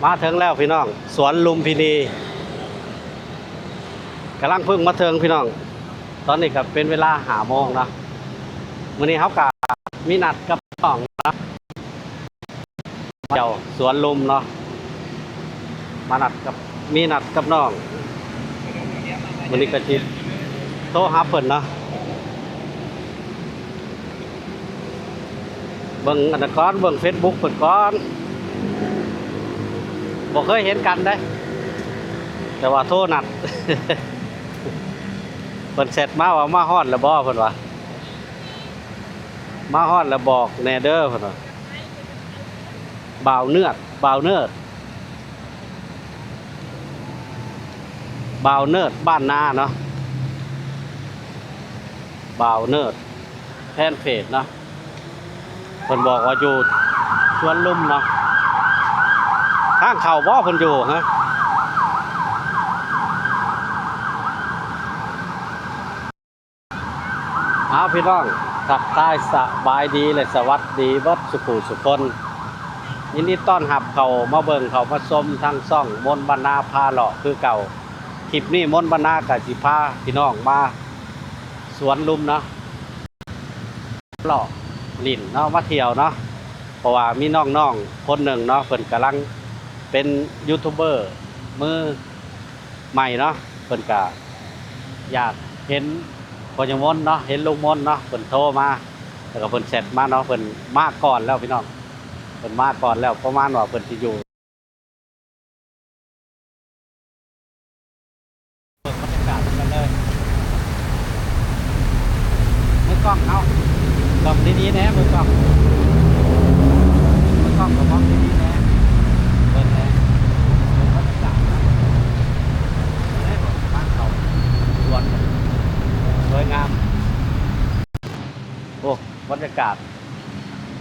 มาถึงแล้วพี่น้องสวนลุมพินีกำลังพึ่งมาถึงพี่น้องตอนนี้ก็เป็นเวลา5 โมงนะวันนี้เขากับมีนัดกับน้องนะเจ้าสวนลุมเนาะมีนัดกับน้องวันนี้ก็จิโทรหาเพิ่นเนาะเบิ่งอันนั้นก่อนเบิ่ง Facebook เพิ่นก่อนบ่เคยเห็นกันได้แต่ว่าโทรนัด เพิ่นเสร็จมาว่ามาฮอดแล้วบ่เพิ่นว่ามาฮอดแล้วบอกแน่เด้อเพิ่นว่าบ่าวเนิร์ดบ้านนาเนาะบ่าวเนิร์ดแฟนเพจเนาะเพิ่นบอกว่าอยู่สวนลุมเนาะทางเข้าบ่เพิ่นอยู่ฮะพี่น้องทักทายสบายดีและสวัสดีเบิดสุขุสุคนยินดีต้อนรับเขามาเบิ่งเขามาชมทางช่องมนต์บรรณาพาเลาะคือเก่าคลิปนี้มนต์บรรณากับสิพาพี่น้องมาสวนลุมเนาะเลาะลิ่นเนาะมาเที่ยวเนาะเพราะว่ามีน้องๆคนหนึ่งเนาะเพิ่นกำลังเป็นยูทูบเบอร์มือใหม่เนาะเพิ่นก็อยากเห็นพอจังมนเนาะเห็นลุงมนเนาะเพิ่นโทรมาแล้วก็เพิ่นเสร็จมาเนาะเพิ่นมาก่อนแล้วพี่น้องเพิ่นมาก่อนแล้วประมาณว่าเพิ่นสิอยู่บรรยากาศกันเลยมือกล้องเอากล้องดีๆนะมือกล้องกับกล้องดีๆนะเบิ่งนะเบิ่งบรรยากาศนะได้บ่บ้านเขาสวนสวยงามโอ้บรรยากาศ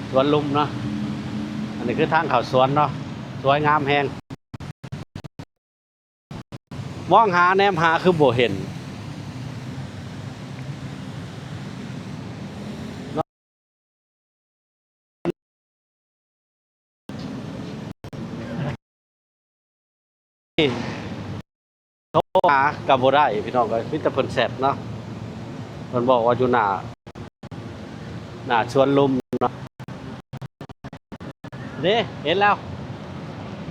สวนลุมเนาะอันนี้คือทางเขาสวนเนาะสวยงามแฮงมองหาแนมหาคือบ่เห็นโทรหากับบ่ได้พี่น้องก็มีแต่เพิ่นแซดเนาะเพิ่นบอกว่าอยู่หน้าสวนลุมเนาะนี่เห็นแล้ว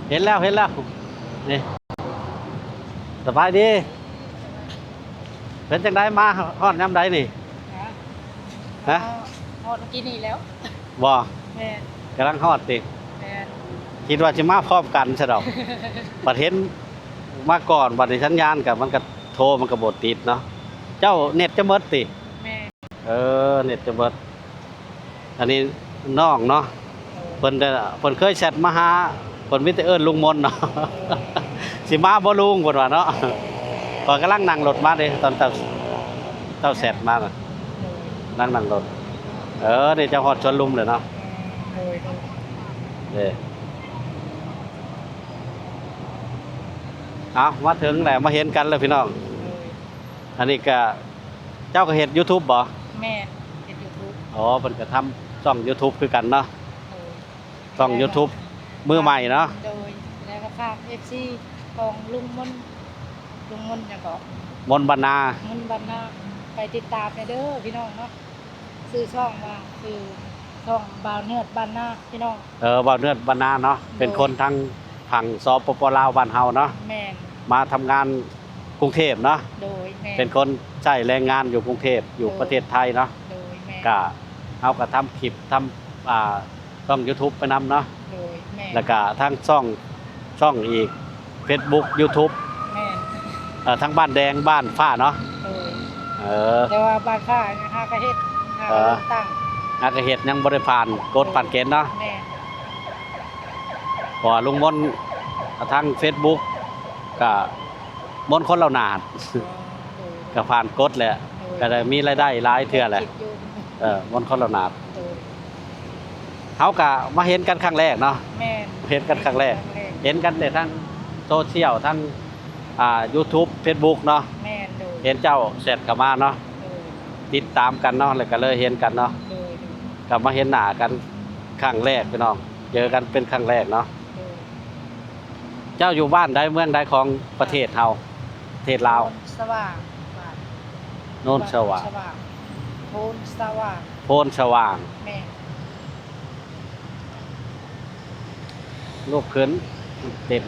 นี่สบายดีเป็นจังไดมาฮอดยามใดนี่ฮะฮอดเมื่อกี้นี่แล้วบ่แม่นกำลังฮอดติแม่นคิดว่าสิมาพร้อมกันซะดอกบัดเห็นมาก่อนบัดนี้สัญญาณก็มันก็โทรมันก็บ่ติดเนาะเจ้าเน็ตจะหมดติแม่เน็ตจะหมดอันนี้น้องเนาะเพิ่นเคยแชทมาหาเพิ่นมีแต่เอิ้นลุงมนเนาะ สิมาบ่ลุงเพิ่นว่าเนาะก็กำลังนั่งรถมาเด้ตอนเต้าแชทมาน่ะนั่งรถนี่เจ้าฮอดสวนลุมเลยเนาะเด้เอามาถึงแล้วมาเห็นกันแล้วพี่น้องอันนี้ก็เจ้าก็เฮ็ด YouTube บ่แม่เฮ็ด YouTube เพิ่นก็ทำช่อง YouTube คือกันเนาะช่อง YouTube มือใหม่เนาะโดยแล้วก็ฝาก FC ของลุงมนจังก็มนต์บรรณาไปติดตามเด้อพี่น้องเนาะชื่อช่องว่าคือช่องบ่าวเนิร์ดบ้านนาพี่น้องบ่าวเนิร์ดบรรณาเนาะเป็นคนทางฝั่งสปป.ลาวบ้านเฮาเนาะแม่นมาทำงานกรุงเทพเนาะโดยแม่นเป็นคนใช้แรงงานอยู่กรุงเทพอยู่ประเทศไทยเนาะโดยแม่นก็เฮาก็ทำคลิปทำช่อง YouTube ไปนำเนาะโดยแม่นแล้วก็ทางช่องอีก Facebook YouTube แม่นทั้งบ้านแดงบ้านฟ้าเนาะแต่ว่าบ้านฟ้าหากะเฮ็ดตั้งหากะเฮ็ดยังบ่ได้ผ่านกฎผ่านเกณฑ์เนาะแม่พอลุงมนทาง Facebook ก็มนคนเหล่านาดก็ผ่านกฎแหละก็ได้มีรายได้หลายเทื่อแหละมนคนเหล่านาดเฮาก็มาเห็นกันครั้งแรกเนาะแม่เห็นกันครั้งแรกเห็นกันแต่ทั้งโซเชียลทั้งYouTube Facebook เนาะแม่นเห็นเจ้าเสร็จเข้ามาเนาะติดตามกันเนาะแล้วก็เลยเห็นกันเนาะก็มาเห็นหน้ากันครั้งแรกพี่น้องเจอกันเป็นครั้งแรกเนาะ เจ้าอยู่บ้านใดเมืองใดของประเทศเฮาประเทศลาว โพนสว่างบ้าน โน่นสว่าง โพนสว่าง โพนสว่าง แม่ รูปขึ้นเต็ม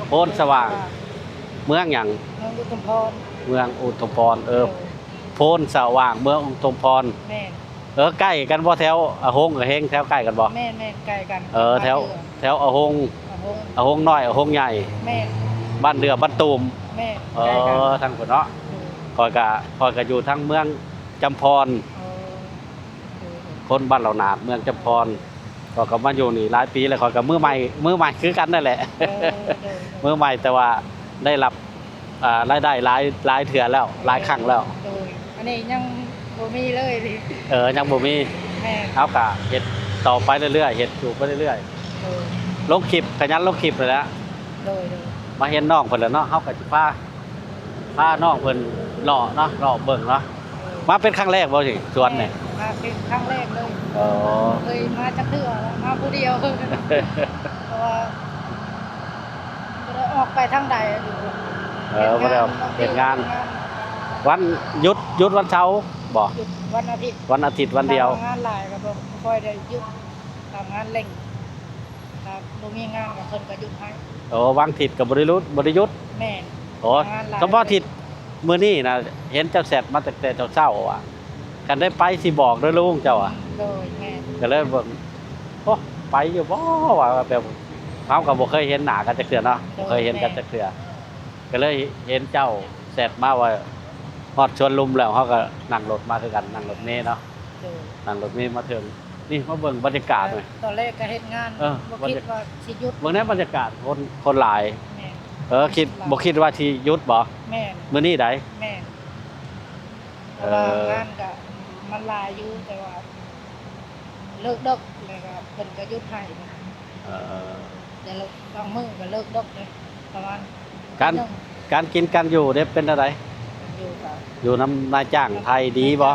โพนสว่าง เมืองหยัง เมืองอุทุมพร เมืองอุทุมพรโพนสว่างเมืองอุทุมพร แม่ ใกล้กันบ่แถวอะหงกับเฮงแถวใกล้กันบ่ แม่ใกล้กัน แถวอะหง อะหง น้อยอะหงใหญ่ แม่ บ้านเดือบ้านตูม แม่ใกล้กัน ทางพุ่นเนาะคอยก็อยู่ทางเมืองจำพร คนบ้านเหล่านาดเมืองจำพรก็มาอยู่นี่หลายปีแล้วคอยก็มือใหม่คือกันนั่นแหละ มือใหม่แต่ว่าได้รับรายได้หลายเถื่อแล้วหลายครั้งแล้ว อันนี้ยังบ่มีเลยดิ ยังบ่มี แม่ เฮาก็เฮ็ดต่อไปเรื่อยๆเฮ็ดอยู่ไปเรื่อยๆลงคลิปขยันลงคลิปเลยแหละ โดย มาเห็นน้องเพิ่นแล้วเนาะเฮาก็สิพาน้องเพิ่นเลาะเนาะเลาะเบิ่งเนาะมาเป็นครั้งแรกบ่สิสวนนี่ มาเป็นครั้งแรกเลย อ๋อ เคยมาจักเทื่อแล้วมาผู้เดียวเพราะว่าบ่ได้ออกไปทางใดอยู่ บ่ได้เฮ็ดงาน วันหยุดวันเสาร์บ่ หยุดวันอาทิตย์ วันอาทิตย์วันเดียว ทำงานหลายก็บ่ค่อยได้หยุดทำงานเร่งถ้าบ่มีงานก็เพิ่นก็หยุดให้ วางทิศก็บ่ได้หยุด แม่น โอ้เฉพาะทิศมื้อนี้น่ะเห็นเจ้าแซดมาตั้งแต่เช้าๆอ่ะกันได้ไปสิบอกเด้อลุงเจ้าอ่ะ โดยแม่น ก็เลยเบิ่งโอ้ไปอยู่บ่ว่าแบบเฮาก็บ่เคยเห็นหน้ากันจักเทื่อเนาะบ่เคยเห็นกันจักเทื่อก็เลยเห็นเจ้าแซดมาว่าฮอดชวนลุมแล้วเฮาก็นั่งรถมาคือกันนั่งรถเมล์เนาะ โดย นั่งรถเมล์มาถึงนี่มาเบิ่งบรรยากาศหน่อย ตอนแรกก็เฮ็ดงาน บ่คิดว่าสิหยุด เบิ่งในบรรยากาศคนหลาย แม่น บ่คิดว่าสิหยุดบ่ แม่น มื้อนี้ได้ แม่นแต่ว่างานก็มันหลายอยู่แต่ว่าเลิกดึกเลยก็เพิ่นก็หยุดให้นะ เออ แต่ละบางมื้อก็เลิกดึกเลยประมาณ การกินการอยู่เด้เป็นจังได อยู่กับ อยู่นำนายจ้างไทยดีบ่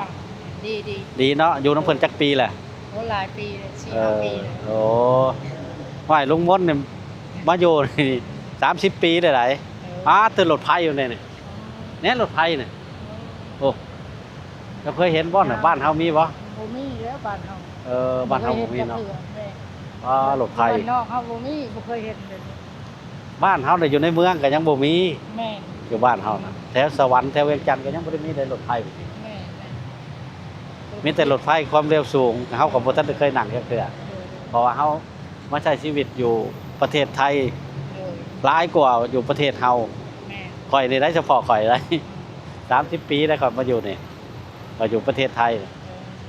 ดี ดีเนาะอยู่นำเพิ่นจักปีแหละ โอ้หลายปีเลย เอ 4-5 ปีเลย โอ้ห้อยลุงมนต์นี่มาอยู่นี่30 ปีได้ไดตื่นรถไฟอยู่เนี่ยนี่รถไฟนี่โอ้ก็เคยเห็นบ่น่ะบ้านเฮามีบ่ บ่มีแล้วบ้านเฮา บ้านเฮาบ่มีเนาะ แม่ รถไฟ บ้านนอกเฮาบ่มีบ่เคยเห็นเลย บ้านเฮาน่ะอยู่ในเมืองก็ยังบ่มี แม่ อยู่บ้านเฮาน่ะแถวสวรรค์แถวเวียงจันทน์ก็ยังบ่ได้มีได้รถไฟ แม่ มีแต่รถไฟความเร็วสูงเฮาก็บ่ทันได้เคยนั่งจักเทื่อเพราะว่าเฮามาใช้ชีวิตอยู่ประเทศไทยหลายกว่าอยู่ประเทศเฮา แม่ ข่อยนี่ได้เฉพาะข่อยได้ 30 ปีได้ข่อยมาอยู่นี่ก็อยู่ประเทศไทย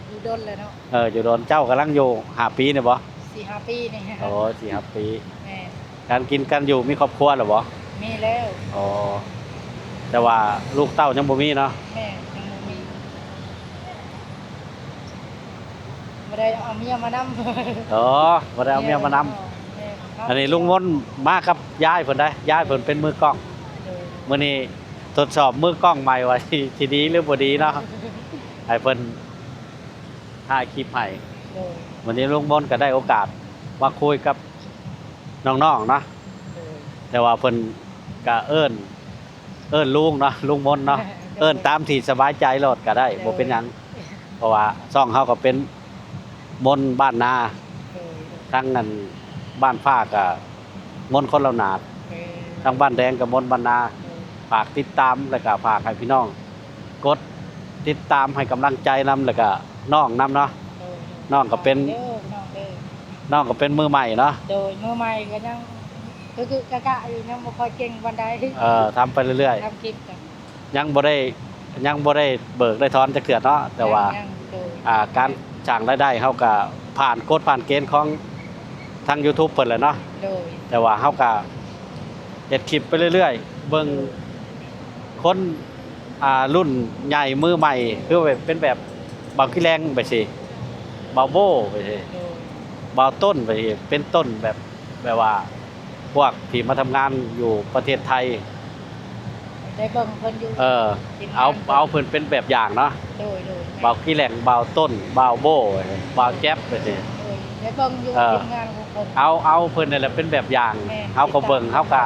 อยู่ดนเลยเนาะ อยู่โดนเจ้ากำลังอยู่5 ปีเนี่ยบ่ 4-5 ปีนี่ โอ้4-5 ปี แม่ การกินการอยู่มีครอบครัวหรือบ่ มีแล้ว อ๋อแต่ว่าลูกเต้ายังบ่มีเนาะ แม่ยังบ่มีบ่ได้เอาเมียมานำ อ๋อบ่ได้เอาเมียมานำอันนี้ลุงมนต์มากับยายเพิ่นได้ยายเพิ่นเป็นมือกล้องมื้อนี้ทดสอบมือกล้องใหม่ว่าสิดีหรือบ่ดีเนาะให้เพิ่นถ่ายคลิปให้วันนี้ลุงมนต์ก็ได้โอกาสมาคุยกับน้องๆเนาะแต่ว่าเพิ่นก็เอิ้นลุงเนาะลุงมนต์เนาะเอิ้นตามที่สบายใจโลดก็ได้บ่เป็นหยังเพราะว่าช่องเฮาก็เป็นมนต์บ้านนาทั้งนั้นบ้านฟ้าก็มนต์คนละนาดทั้งบ้านแดงก็มนต์บ้านนาฝากติดตามแล้วก็ฝากให้พี่น้องกดติดตามให้กำลังใจนำแล้วก็น้องนำเนาะน้องก็เป็นมือใหม่เนาะ โดยมือใหม่ก็ยังคือกะอยู่ยังบ่ค่อยเก่งปานใด ทำไปเรื่อย ทำคลิปกัน ๆยังบ่ได้เบิกได้ถอนจักเทื่อเนาะแต่ว่า ยังโดย การจ้างรายได้เฮาก็ผ่านเกณฑ์ของทาง YouTube เพิ่นแหละเนาะ โดย แต่ว่าเฮาก็เฮ็ดคลิปไปเรื่อยๆเบิ่งคนรุ่นใหญ่มือใหม่คือแบบเป็นแบบเบาขี้แรงไปสิเบาโบ้ไปสิ โดย เบาต้นไปสิเป็นต้นแบบว่าพวกที่มาทำงานอยู่ประเทศไทย ได้เบิ่งเพิ่นอยู่ เอาเพิ่นเป็นแบบอย่างเนาะ โดย เบาขี้แรงเบาต้นเบาโบ้เบาแจ๊บไปสิ โดย ได้เบิ่งอยู่ เออ ทีมงานของเพิ่น เอาเพิ่นนี่แหละเป็นแบบอย่าง แม่ เฮาก็เบิ่งเฮาก็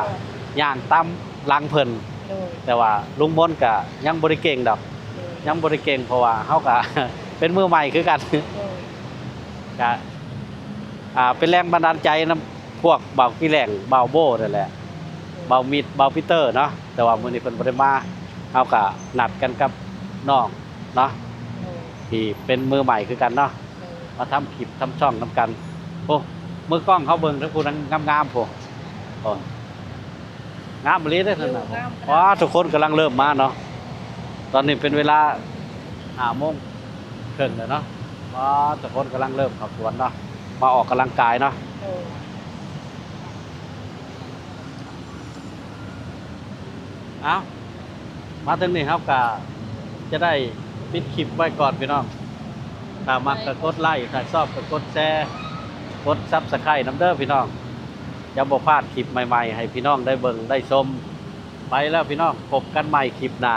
ย่างตามหลังเพิ่น โดย แต่ว่าลุงมนต์ก็ยังบ่ได้เก่งดอก โดย ยังบ่ได้เก่งเพราะว่าเฮาก็ เป็นมือใหม่คือกัน โดย ก็เป็นแรงบันดาลใจนํพวกเบาพี่แหล่งเบาโบ้นั่นแหละเบามิดเบาพีเตอร์เนาะแต่ว่ามื้อนี้เพิ่นบ่ได้มาเฮาก็นัดกันกับน้องเนาะ โดย ที่เป็นมือใหม่คือกันเนาะ โดย มาทำคลิปทำช่องนํกันโอ้มือกล้องเขาเบิ่งทั้งผู้นั้นงามๆพุ่นโอ้งามอีหลีเด้อท่านน่ะว้าทุกคนกำลังเริ่มมาเนาะตอนนี้เป็นเวลา5:30นแล้วเนาะว้าทุกคนกำลังเริ่มเข้าสวนเนาะมาออกกำลังกายเนาะ โดย เอามาถึงนี่ครับก็จะได้ปิดคลิปไว้ก่อนพี่น้องถ้ามักก็กดไลค์ถ้าชอบก็กดแชร์กด Subscribe นำเด้อพี่น้องอย่าบ่พลาดคลิปใหม่ๆให้พี่น้องได้เบิ่งได้ชมไปแล้วพี่น้องพบกันใหม่คลิปหน้า